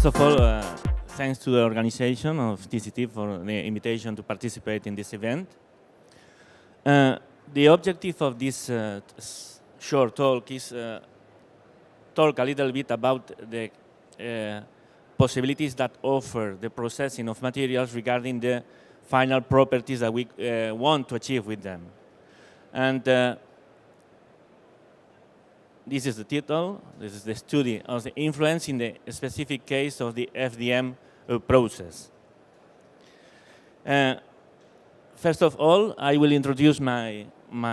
First of all, thanks to the organization of TCT for the invitation to participate in this event. The objective of this short talk is talk a little bit about the possibilities that offer the processing of materials regarding the final properties that we want to achieve with them. And this is the title. This is the study of the influence in the specific case of the FDM process. First of all, I will introduce my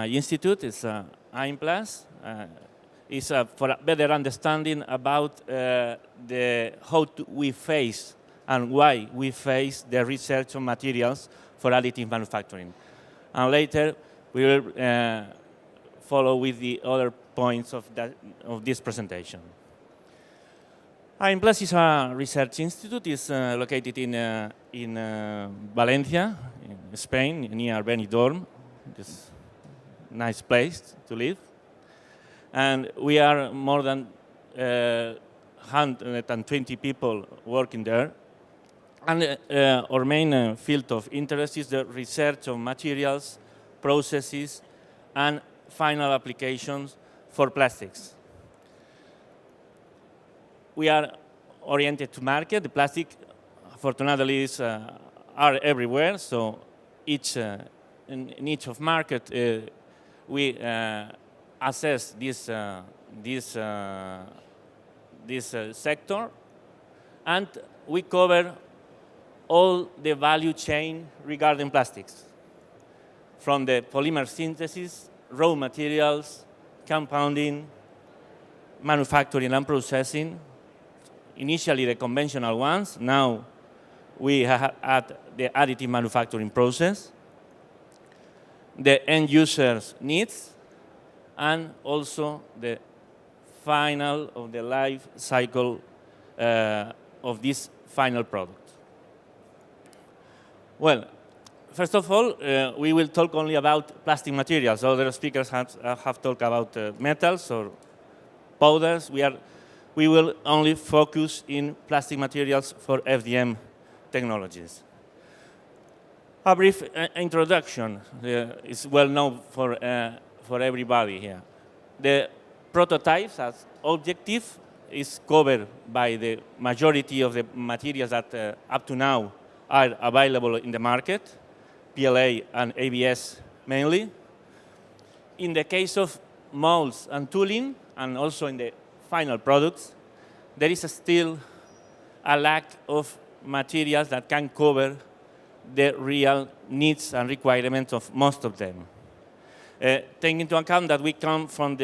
institute. It's AIMPLAS. It's for a better understanding about how we face and why we face the research on materials for additive manufacturing. And later, we will follow with the other points of this presentation. AIMPLAS is a research institute. It's located in Valencia, in Spain, near Benidorm. This nice place to live. And we are more than 120 people working there. And our main field of interest is the research of materials, processes, and final applications for plastics. We are oriented to market. The plastic, fortunately, are everywhere. So in each of market, we assess this sector, and we cover all the value chain regarding plastics, from the polymer synthesis, raw materials, compounding, manufacturing and processing. Initially the conventional ones, now we add the additive manufacturing process, the end users' needs, and also the final of the life cycle of this final product. Well, first of all, we will talk only about plastic materials. Other speakers have talked about metals or powders. We will only focus in plastic materials for FDM technologies. A brief introduction is well known for everybody here. The prototypes as objective is covered by the majority of the materials that up to now are available in the market, PLA and ABS mainly. In the case of molds and tooling, and also in the final products, there is still a lack of materials that can cover the real needs and requirements of most of them. Taking into account that we come from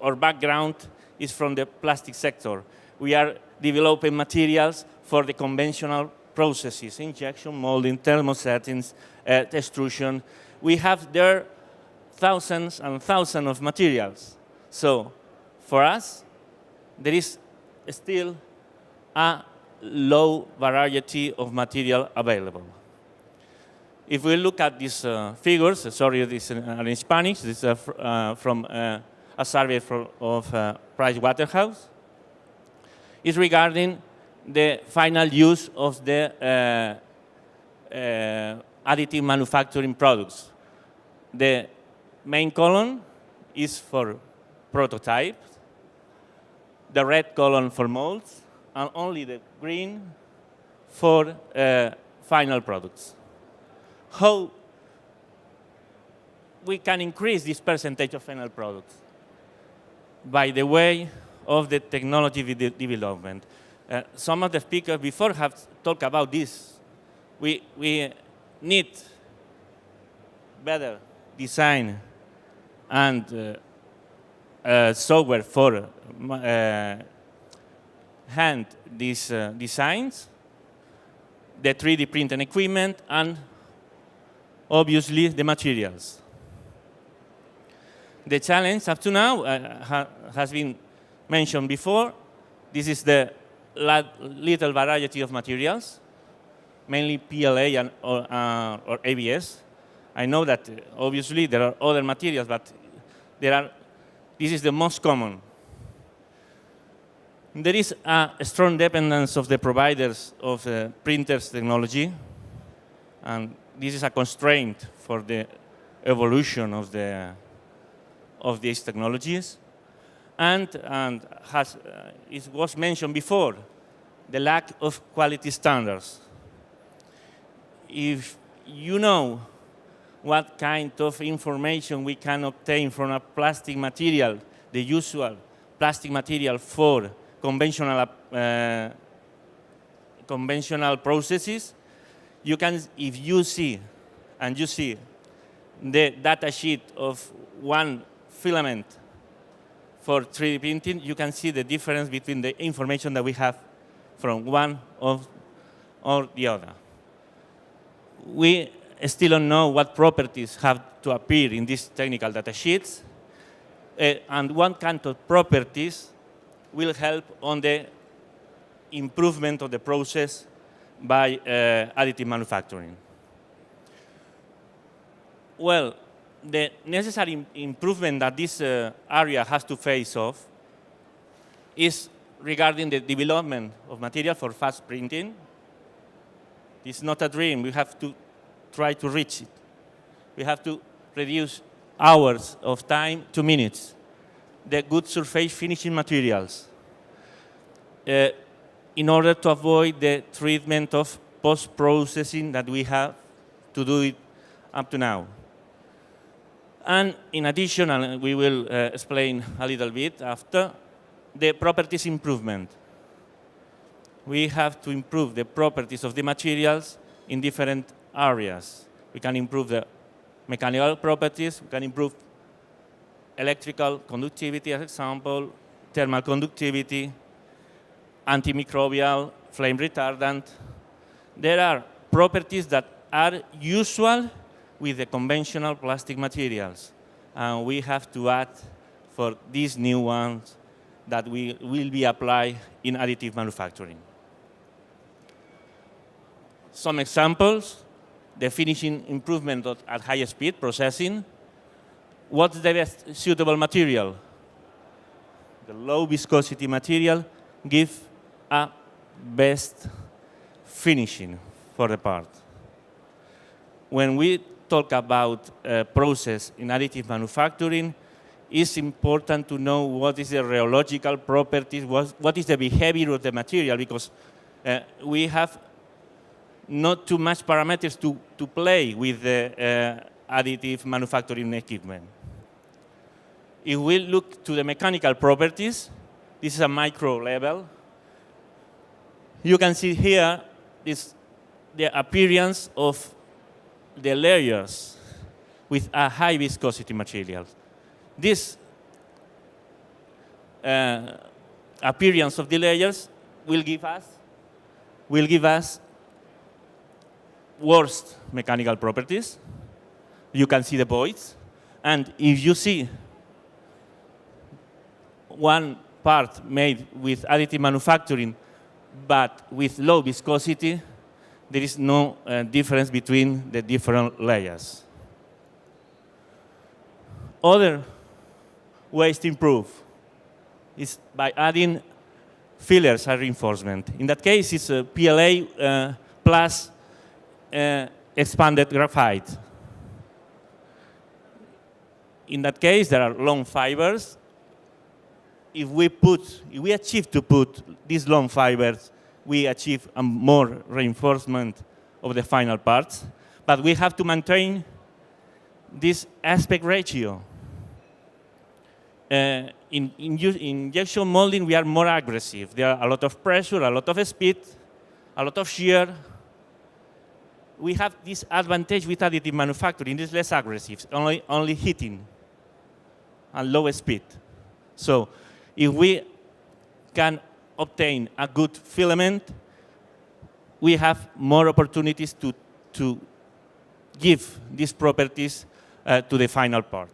our background is from the plastic sector. We are developing materials for the conventional processes, injection molding, thermosettings, extrusion. We have there thousands and thousands of materials. So for us, there is still a low variety of material available. If we look at these figures, sorry, these are in Spanish. This is from a survey of Price Waterhouse. It's regarding the final use of the additive manufacturing products. The main column is for prototypes, the red column for molds, and only the green for final products. How we can increase this percentage of final products? By the way of the technology development. Some of the speakers before have talked about this. We need better design and software for hand these designs, the 3D printing equipment, and obviously the materials. The challenge up to now has been mentioned before. This is the little variety of materials, mainly PLA or ABS. I know that obviously there are other materials, but this is the most common. There is a strong dependence of the providers of printers technology, and this is a constraint for the evolution of these technologies. And as it was mentioned before, the lack of quality standards. If you know what kind of information we can obtain from a plastic material, the usual plastic material for conventional processes, you can, if you see, and you see the data sheet of one filament for 3D printing, you can see the difference between the information that we have from one or the other. We still don't know what properties have to appear in these technical data sheets, and what kind of properties will help on the improvement of the process by additive manufacturing. Well, the necessary improvement that this area has to face off is regarding the development of material for fast printing. It's not a dream. We have to try to reach it. We have to reduce hours of time to minutes. The good surface finishing materials in order to avoid the treatment of post-processing that we have to do it up to now. And in addition, and we will explain a little bit after, the properties improvement. We have to improve the properties of the materials in different areas. We can improve the mechanical properties, we can improve electrical conductivity, as example, thermal conductivity, antimicrobial, flame retardant. There are properties that are usual with the conventional plastic materials, and we have to add for these new ones that will be applied in additive manufacturing. Some examples: the finishing improvement at high speed processing. What's the best suitable material? The low viscosity material gives a best finishing for the part. When we talk about process in additive manufacturing, it's important to know what is the rheological properties, what is the behavior of the material, because we have not too much parameters to play with the additive manufacturing equipment. If we look to the mechanical properties, this is a micro level. You can see here the appearance of the layers with a high viscosity material. This appearance of the layers will give us worst mechanical properties. You can see the voids, and if you see one part made with additive manufacturing but with low viscosity, there is no difference between the different layers. Other ways to improve is by adding fillers and reinforcement. In that case, it's a PLA plus expanded graphite. In that case, there are long fibers. If we achieve to put these long fibers, we achieve a more reinforcement of the final parts. But we have to maintain this aspect ratio. In injection molding, we are more aggressive. There are a lot of pressure, a lot of speed, a lot of shear. We have this advantage with additive manufacturing. It's less aggressive, only heating and low speed. So if we can obtain a good filament, we have more opportunities to give these properties to the final part.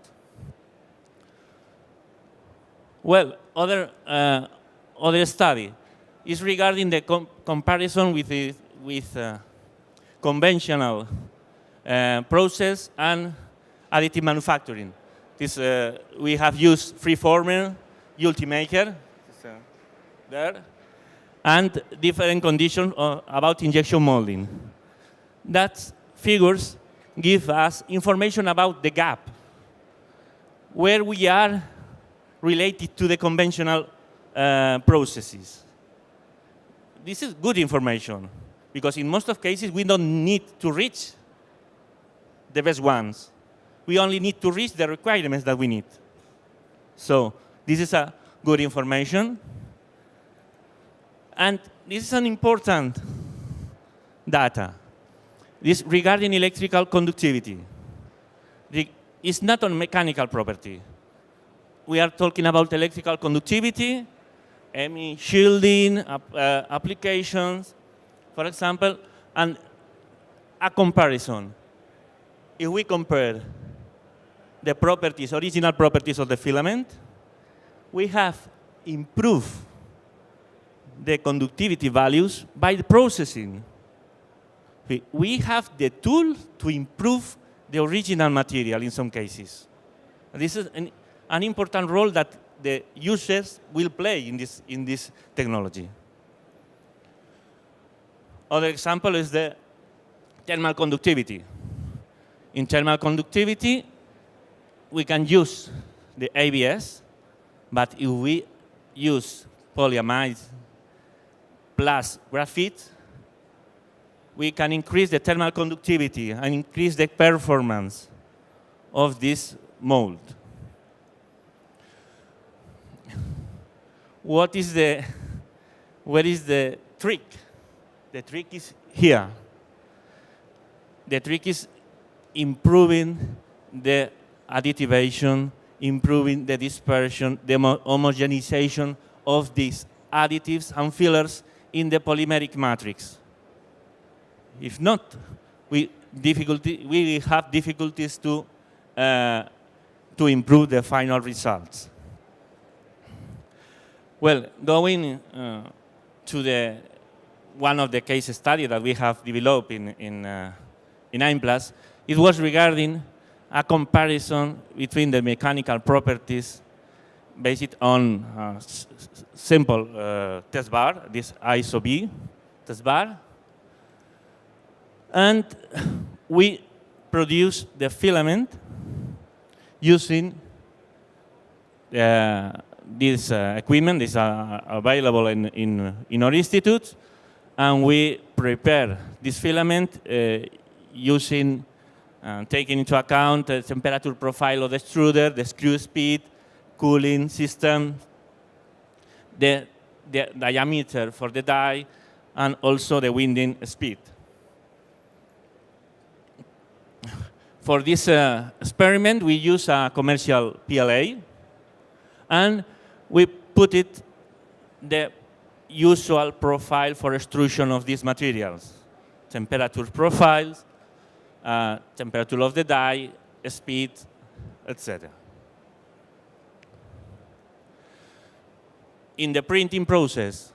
Well, other study is regarding the comparison with conventional process and additive manufacturing. This, we have used freeformer, Ultimaker. there, and different conditions about injection molding. That figures give us information about the gap, where we are related to the conventional processes. This is good information, because in most of cases, we don't need to reach the best ones. We only need to reach the requirements that we need. So this is a good information. And this is an important data. This regarding electrical conductivity. It's not a mechanical property. We are talking about electrical conductivity, EMI shielding, applications, for example, and a comparison. If we compare the properties, original properties of the filament, we have improved the conductivity values by the processing. We have the tool to improve the original material in some cases. And this is an important role that the users will play in this technology. Other example is the thermal conductivity. In thermal conductivity, we can use the ABS, but if we use polyamide plus graphite, we can increase the thermal conductivity and increase the performance of this mold. Where is the trick? The trick is here. The trick is improving the additivation, improving the dispersion, the homogenization of these additives and fillers in the polymeric matrix. If not, we have difficulties to improve the final results. Well, going to one of the case studies that we have developed in AIMPLAS, it was regarding a comparison between the mechanical properties based on simple test bar, this ISO-B test bar. And we produce the filament using this equipment. This is available in our institute. And we prepare this filament using, taking into account the temperature profile of the extruder, the screw speed, cooling system, the diameter for the die, and also the winding speed. For this experiment, we use a commercial PLA, and we put it the usual profile for extrusion of these materials: temperature profiles, temperature of the die, speed, etc. In the printing process,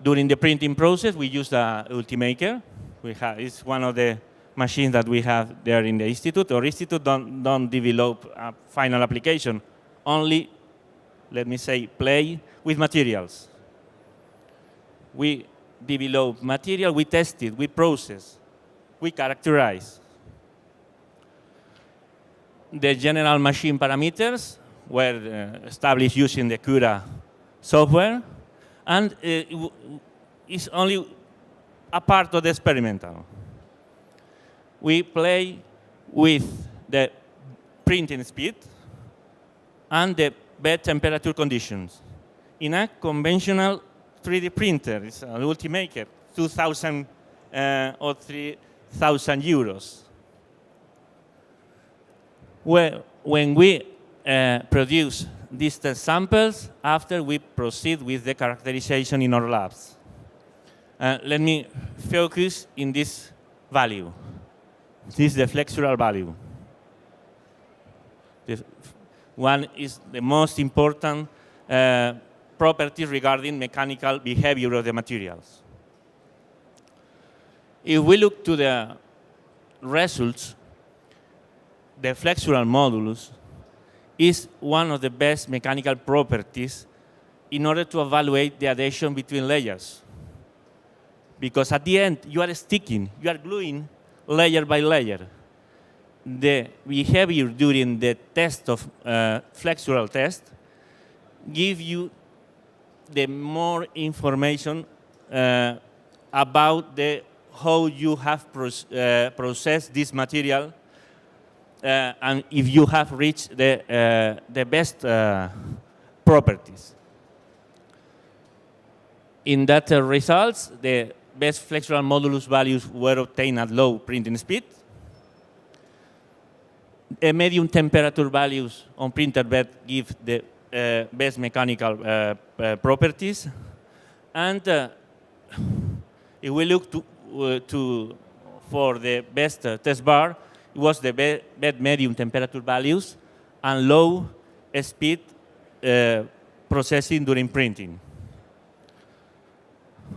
during the printing process, we use the Ultimaker. It's one of the machines that we have there in the institute. Our institute don't develop a final application, only, let me say, play with materials. We develop material, we test it, we process, we characterize. The general machine parameters were established using the Cura software, and it's only a part of the experimental. We play with the printing speed and the bed temperature conditions. In a conventional 3D printer, it's an Ultimaker, 2,000 or 3,000 euros. Well, when we produce these test samples, after we proceed with the characterization in our labs. Let me focus in this value. This is the flexural value. This one is the most important property regarding mechanical behavior of the materials. If we look to the results, the flexural modulus is one of the best mechanical properties in order to evaluate the adhesion between layers. Because at the end, you are sticking, you are gluing layer by layer. The behavior during the test of flexural test give you the more information about how you have processed this material and if you have reached the best properties. In that results, the best flexural modulus values were obtained at low printing speed. Medium temperature values on printer bed give the best mechanical properties. And if we look for the best test bar, it was the bed medium temperature values and low speed processing during printing.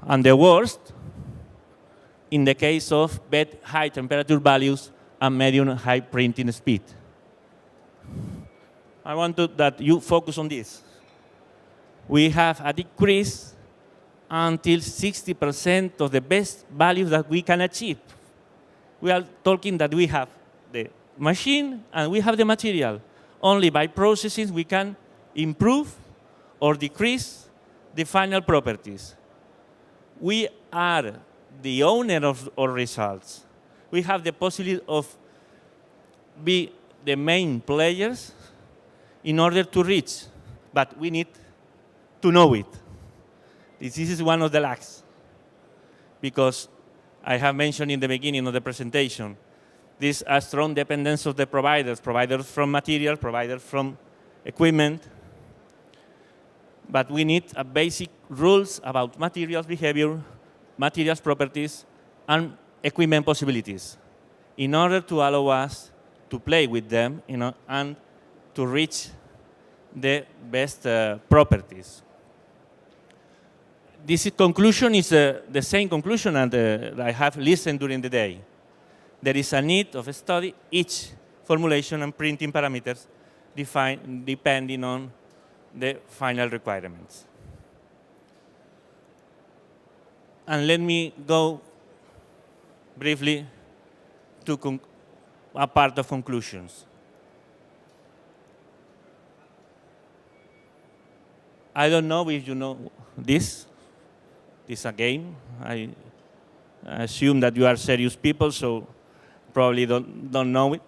And the worst, in the case of bed high temperature values and medium high printing speed. I want that you focus on this. We have a decrease until 60% of the best values that we can achieve. We are talking that we have the machine and we have the material. Only by processing we can improve or decrease the final properties. We are the owner of our results. We have the possibility of be the main players in order to reach, but we need to know it. This is one of the lacks, because I have mentioned in the beginning of the presentation, this a strong dependence of the providers from material, providers from equipment, but we need a basic rules about materials behavior, materials properties, and equipment possibilities in order to allow us to play with them, and to reach the best properties. This conclusion is the same conclusion that I have listened during the day. There is a need of study each formulation and printing parameters defined depending on the final requirements. And let me go briefly to a part of conclusions. I don't know if you know this. This is a game. I assume that you are serious people, so probably don't know it.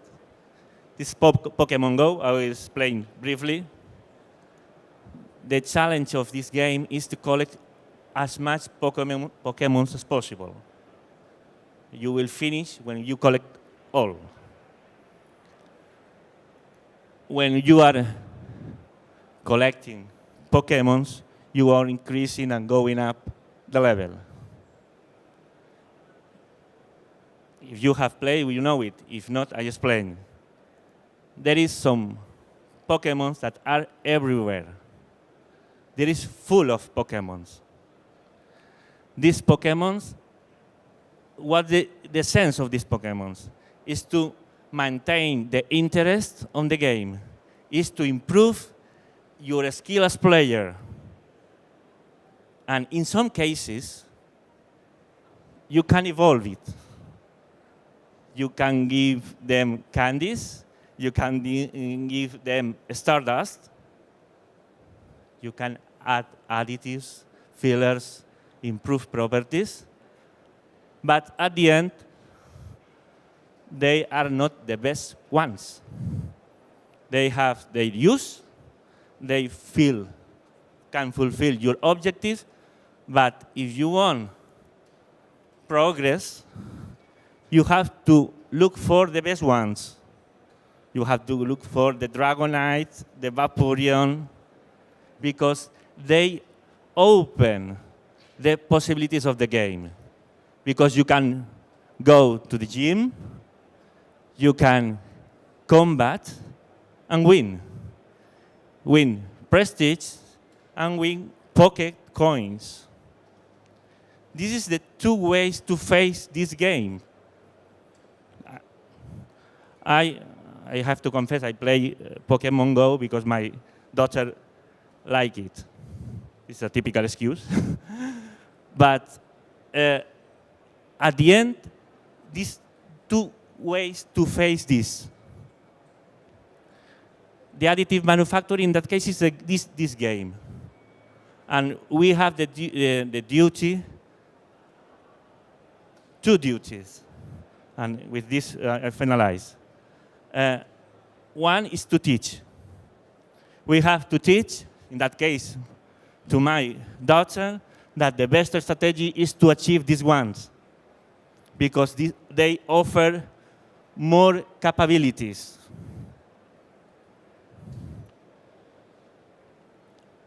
This is Pokemon Go. I will explain briefly. The challenge of this game is to collect as much Pokemon as possible. You will finish when you collect all. When you are collecting Pokemons, you are increasing and going up the level. If you have played, you know it. If not, I explain. There is some Pokemons that are everywhere. There is full of Pokemons. These Pokemons, what the sense of these Pokemons is to maintain the interest on the game, is to improve your skill as player. And in some cases, you can evolve it. You can give them candies. You can give them stardust. You can add additives, fillers, improve properties. But at the end, they are not the best ones. They have their use. They can fulfill your objectives. But if you want progress, you have to look for the best ones. You have to look for the Dragonite, the Vaporeon, because they open the possibilities of the game. Because you can go to the gym, you can combat and win. Win prestige and win pocket coins. This is the two ways to face this game. I have to confess, I play Pokemon Go because my daughter likes it. It's a typical excuse. But at the end, these two ways to face this. The additive manufacturing, in that case, is this game. And we have the duty, two duties. And with this, I finalize. One is to teach. We have to teach, in that case, to my daughter, that the best strategy is to achieve these ones, because they offer more capabilities.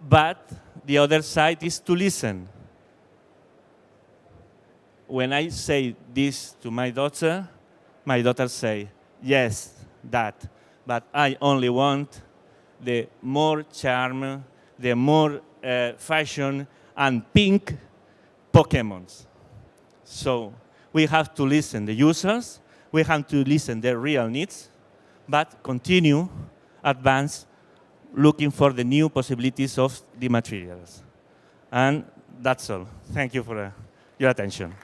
But the other side is to listen. When I say this to my daughter say, yes, that, but I only want the more charm, the more fashion, and pink Pokemons. So we have to listen the users, we have to listen their real needs, but continue, advance, looking for the new possibilities of the materials. And that's all. Thank you for your attention.